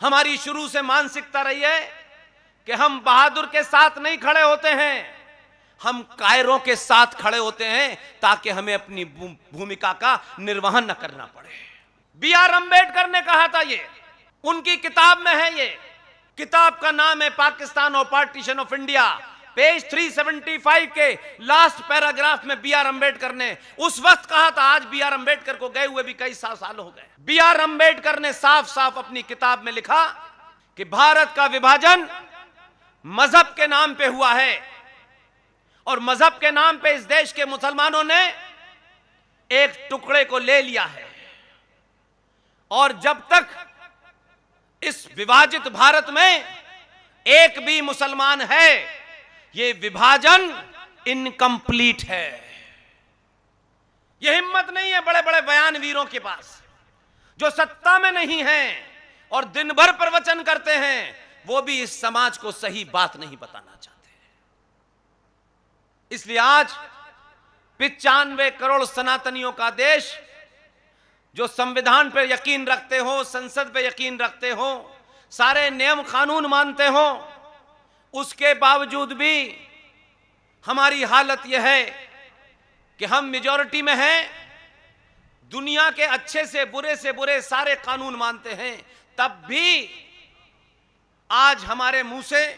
हमारी शुरू से मानसिकता रही है कि हम बहादुर के साथ नहीं खड़े होते हैं, हम कायरों के साथ खड़े होते हैं ताकि हमें अपनी भूमिका का निर्वहन न करना पड़े। बी आर अम्बेडकर ने कहा था, ये उनकी किताब में है। ये किताब का नाम है पाकिस्तान और पार्टीशन ऑफ इंडिया। पेज 375 के लास्ट पैराग्राफ में बी आर अम्बेडकर ने उस वक्त कहा था, आज बी आर अम्बेडकर को गए हुए भी कई साल हो गए। बी आर अम्बेडकर ने साफ साफ अपनी किताब में लिखा कि भारत का विभाजन मजहब के नाम पे हुआ है और मजहब के नाम पे इस देश के मुसलमानों ने एक टुकड़े को ले लिया है और जब तक इस विभाजित भारत में एक भी मुसलमान है, यह विभाजन इनकम्प्लीट है। यह हिम्मत नहीं है बड़े बड़े बयानवीरों के पास जो सत्ता में नहीं हैं और दिन भर प्रवचन करते हैं, वो भी इस समाज को सही बात नहीं बताना चाहते। इसलिए आज 95 करोड़ सनातनियों का देश, जो संविधान पे यकीन रखते हो, संसद पे यकीन रखते हो, सारे नियम कानून मानते हो, उसके बावजूद भी हमारी हालत यह है कि हम मेजॉरिटी में हैं, दुनिया के अच्छे से बुरे सारे कानून मानते हैं, तब भी आज हमारे मुंह से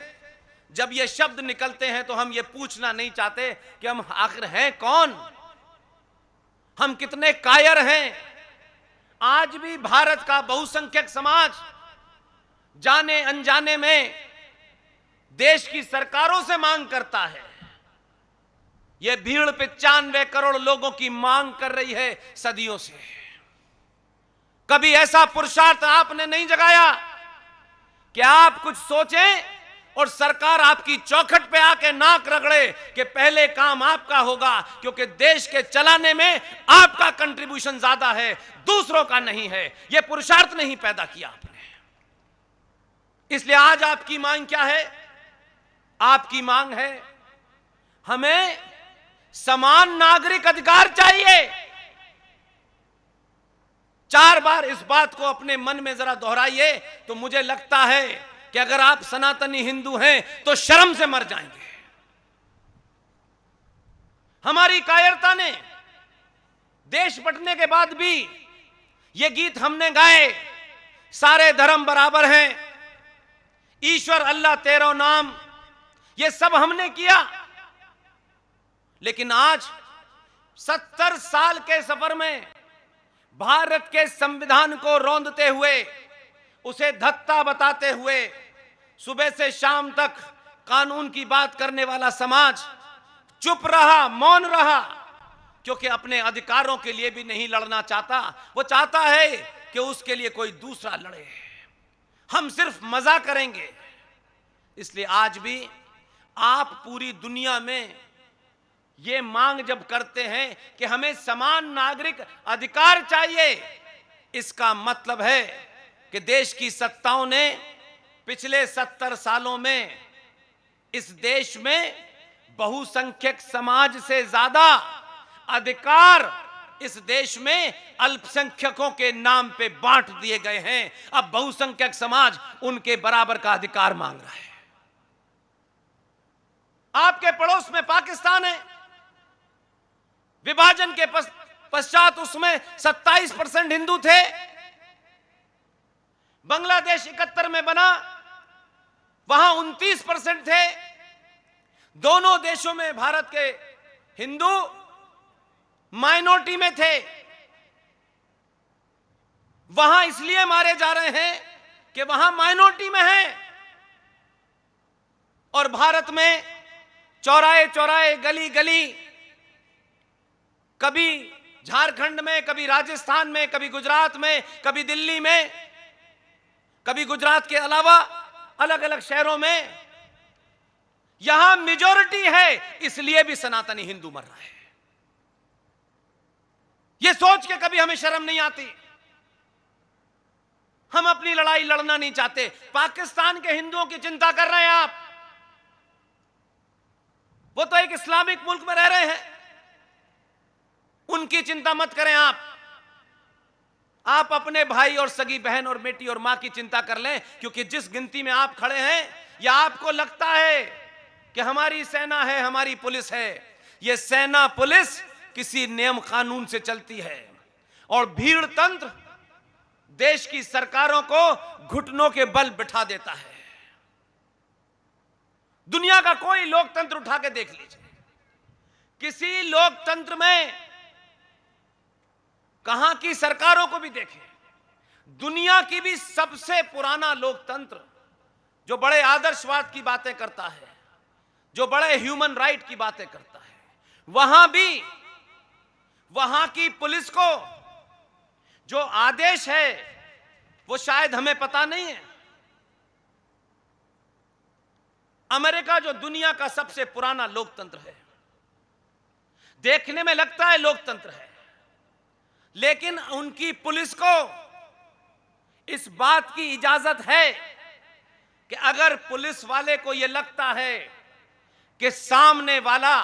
जब ये शब्द निकलते हैं तो हम ये पूछना नहीं चाहते कि हम आखिर हैं कौन, हम कितने कायर हैं। आज भी भारत का बहुसंख्यक समाज जाने अनजाने में देश की सरकारों से मांग करता है। यह भीड़ 95 करोड़ लोगों की मांग कर रही है सदियों से। कभी ऐसा पुरुषार्थ आपने नहीं जगाया कि आप कुछ सोचें और सरकार आपकी चौखट पे आके नाक रगड़े कि पहले काम आपका होगा, क्योंकि देश के चलाने में आपका कंट्रीब्यूशन ज्यादा है, दूसरों का नहीं है। यह पुरुषार्थ नहीं पैदा किया आपने। इसलिए आज आपकी मांग क्या है? आपकी मांग है हमें समान नागरिक अधिकार चाहिए। 4 बार इस बात को अपने मन में जरा दोहराइए तो मुझे लगता है कि अगर आप सनातनी हिंदू हैं तो शर्म से मर जाएंगे। हमारी कायरता ने देश बंटने के बाद भी ये गीत हमने गाए, सारे धर्म बराबर हैं, ईश्वर अल्लाह तेरो नाम, ये सब हमने किया। लेकिन आज 70 साल के सफर में भारत के संविधान को रौंदते हुए, उसे धत्ता बताते हुए, सुबह से शाम तक कानून की बात करने वाला समाज चुप रहा, मौन रहा, क्योंकि अपने अधिकारों के लिए भी नहीं लड़ना चाहता। वो चाहता है कि उसके लिए कोई दूसरा लड़े, हम सिर्फ मजा करेंगे। इसलिए आज भी आप पूरी दुनिया में ये मांग जब करते हैं कि हमें समान नागरिक अधिकार चाहिए, इसका मतलब है कि देश की सत्ताओं ने पिछले 70 सालों में इस देश में बहुसंख्यक समाज से ज्यादा अधिकार इस देश में अल्पसंख्यकों के नाम पे बांट दिए गए हैं। अब बहुसंख्यक समाज उनके बराबर का अधिकार मांग रहा है। आपके पड़ोस में पाकिस्तान है, विभाजन के पश्चात उसमें 27% हिंदू थे। बांग्लादेश 71 में बना, वहां 29% थे। दोनों देशों में भारत के हिंदू माइनॉरिटी में थे। वहां इसलिए मारे जा रहे हैं कि वहां माइनॉरिटी में हैं, और भारत में चौराहे चौराहे, गली गली, कभी झारखंड में, कभी राजस्थान में, कभी गुजरात में, कभी दिल्ली में, कभी गुजरात के अलावा अलग अलग शहरों में, यहां मेजॉरिटी है, इसलिए भी सनातनी हिंदू मर रहा है। यह सोच के कभी हमें शर्म नहीं आती। हम अपनी लड़ाई लड़ना नहीं चाहते। पाकिस्तान के हिंदुओं की चिंता कर रहे हैं आप, वो तो एक इस्लामिक मुल्क में रह रहे हैं, उनकी चिंता मत करें आप। आप अपने भाई और सगी बहन और बेटी और मां की चिंता कर लें, क्योंकि जिस गिनती में आप खड़े हैं, या आपको लगता है कि हमारी सेना है, हमारी पुलिस है, ये सेना पुलिस किसी नियम कानून से चलती है, और भीड़ तंत्र देश की सरकारों को घुटनों के बल बिठा देता है। दुनिया का कोई लोकतंत्र उठा के देख लीजिए, किसी लोकतंत्र में कहां की सरकारों को भी देखें, दुनिया की भी सबसे पुराना लोकतंत्र जो बड़े आदर्शवाद की बातें करता है, जो बड़े ह्यूमन राइट की बातें करता है, वहां भी वहां की पुलिस को जो आदेश है वो शायद हमें पता नहीं है। अमेरिका जो दुनिया का सबसे पुराना लोकतंत्र है, देखने में लगता है लोकतंत्र है, लेकिन उनकी पुलिस को इस बात की इजाजत है कि अगर पुलिस वाले को यह लगता है कि सामने वाला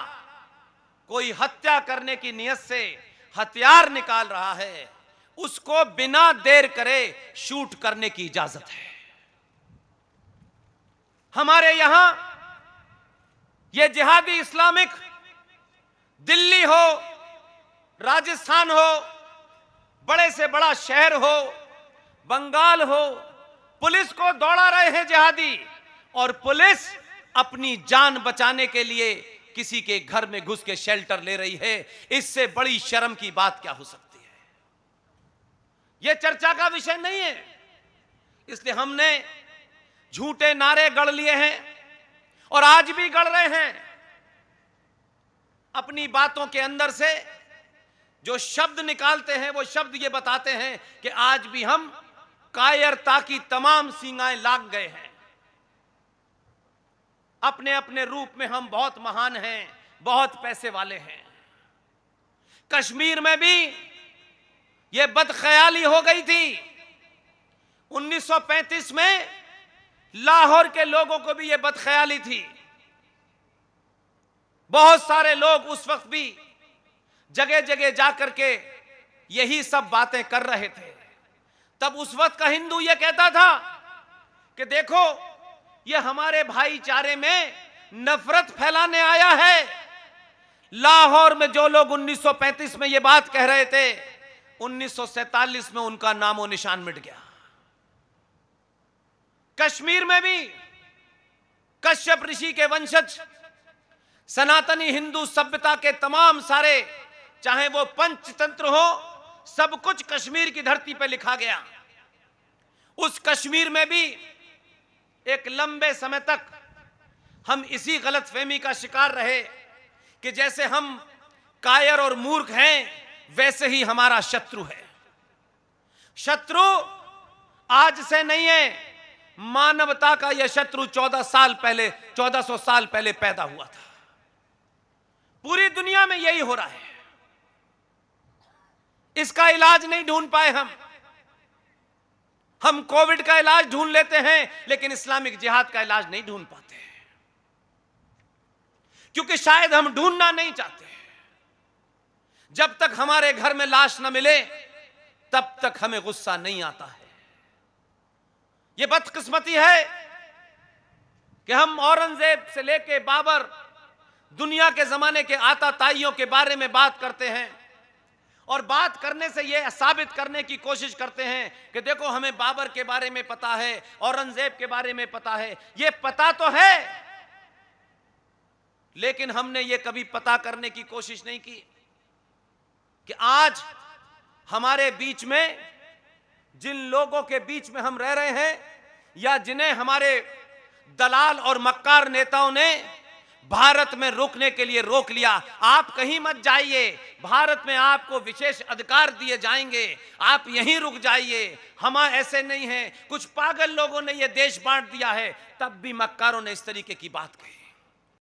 कोई हत्या करने की नियत से हथियार निकाल रहा है, उसको बिना देर करे शूट करने की इजाजत है। हमारे यहां यह जिहादी इस्लामिक दिल्ली हो, राजस्थान हो, बड़े से बड़ा शहर हो, बंगाल हो, पुलिस को दौड़ा रहे हैं जिहादी, और पुलिस अपनी जान बचाने के लिए किसी के घर में घुस के शेल्टर ले रही है। इससे बड़ी शर्म की बात क्या हो सकती है? यह चर्चा का विषय नहीं है। इसलिए हमने झूठे नारे गढ़ लिए हैं और आज भी गढ़ रहे हैं। अपनी बातों के अंदर से जो शब्द निकालते हैं वो शब्द ये बताते हैं कि आज भी हम कायरता की तमाम सीमाएं लांघ गए हैं। अपने अपने रूप में हम बहुत महान हैं, बहुत पैसे वाले हैं। कश्मीर में भी यह बदख्याली हो गई थी। 1935 में लाहौर के लोगों को भी यह बदख्याली थी। बहुत सारे लोग उस वक्त भी जगह जगह जाकर के यही सब बातें कर रहे थे। तब उस वक्त का हिंदू यह कहता था कि देखो, यह हमारे भाईचारे में नफरत फैलाने आया है। लाहौर में जो लोग 1935 में यह बात कह रहे थे, 1947 में उनका नामो निशान मिट गया। कश्मीर में भी कश्यप ऋषि के वंशज सनातनी हिंदू सभ्यता के तमाम सारे, चाहे वो पंचतंत्र हो, सब कुछ कश्मीर की धरती पर लिखा गया। उस कश्मीर में भी एक लंबे समय तक हम इसी गलतफहमी का शिकार रहे कि जैसे हम कायर और मूर्ख हैं, वैसे ही हमारा शत्रु है। शत्रु आज से नहीं है, मानवता का यह शत्रु 1400 साल पहले पैदा हुआ था। पूरी दुनिया में यही हो रहा है। इसका इलाज नहीं ढूंढ पाए हम कोविड का इलाज ढूंढ लेते हैं, लेकिन इस्लामिक जिहाद का इलाज नहीं ढूंढ पाते, क्योंकि शायद हम ढूंढना नहीं चाहते। जब तक हमारे घर में लाश न मिले, तब तक हमें गुस्सा नहीं आता है। यह बदकिस्मती है कि हम औरंगजेब से लेके बाबर, दुनिया के जमाने के आता ताइयों के बारे में बात करते हैं, और बात करने से यह साबित करने की कोशिश करते हैं कि देखो, हमें बाबर के बारे में पता है, औरंगजेब के बारे में पता है। यह पता तो है, लेकिन हमने यह कभी पता करने की कोशिश नहीं की कि आज हमारे बीच में, जिन लोगों के बीच में हम रह रहे हैं, या जिन्हें हमारे दलाल और मक्कार नेताओं ने भारत में रुकने के लिए रोक लिया, आप कहीं मत जाइए, भारत में आपको विशेष अधिकार दिए जाएंगे, आप यहीं रुक जाइए, हम ऐसे नहीं हैं, कुछ पागल लोगों ने यह देश बांट दिया है, तब भी मक्कारों ने इस तरीके की बात कही।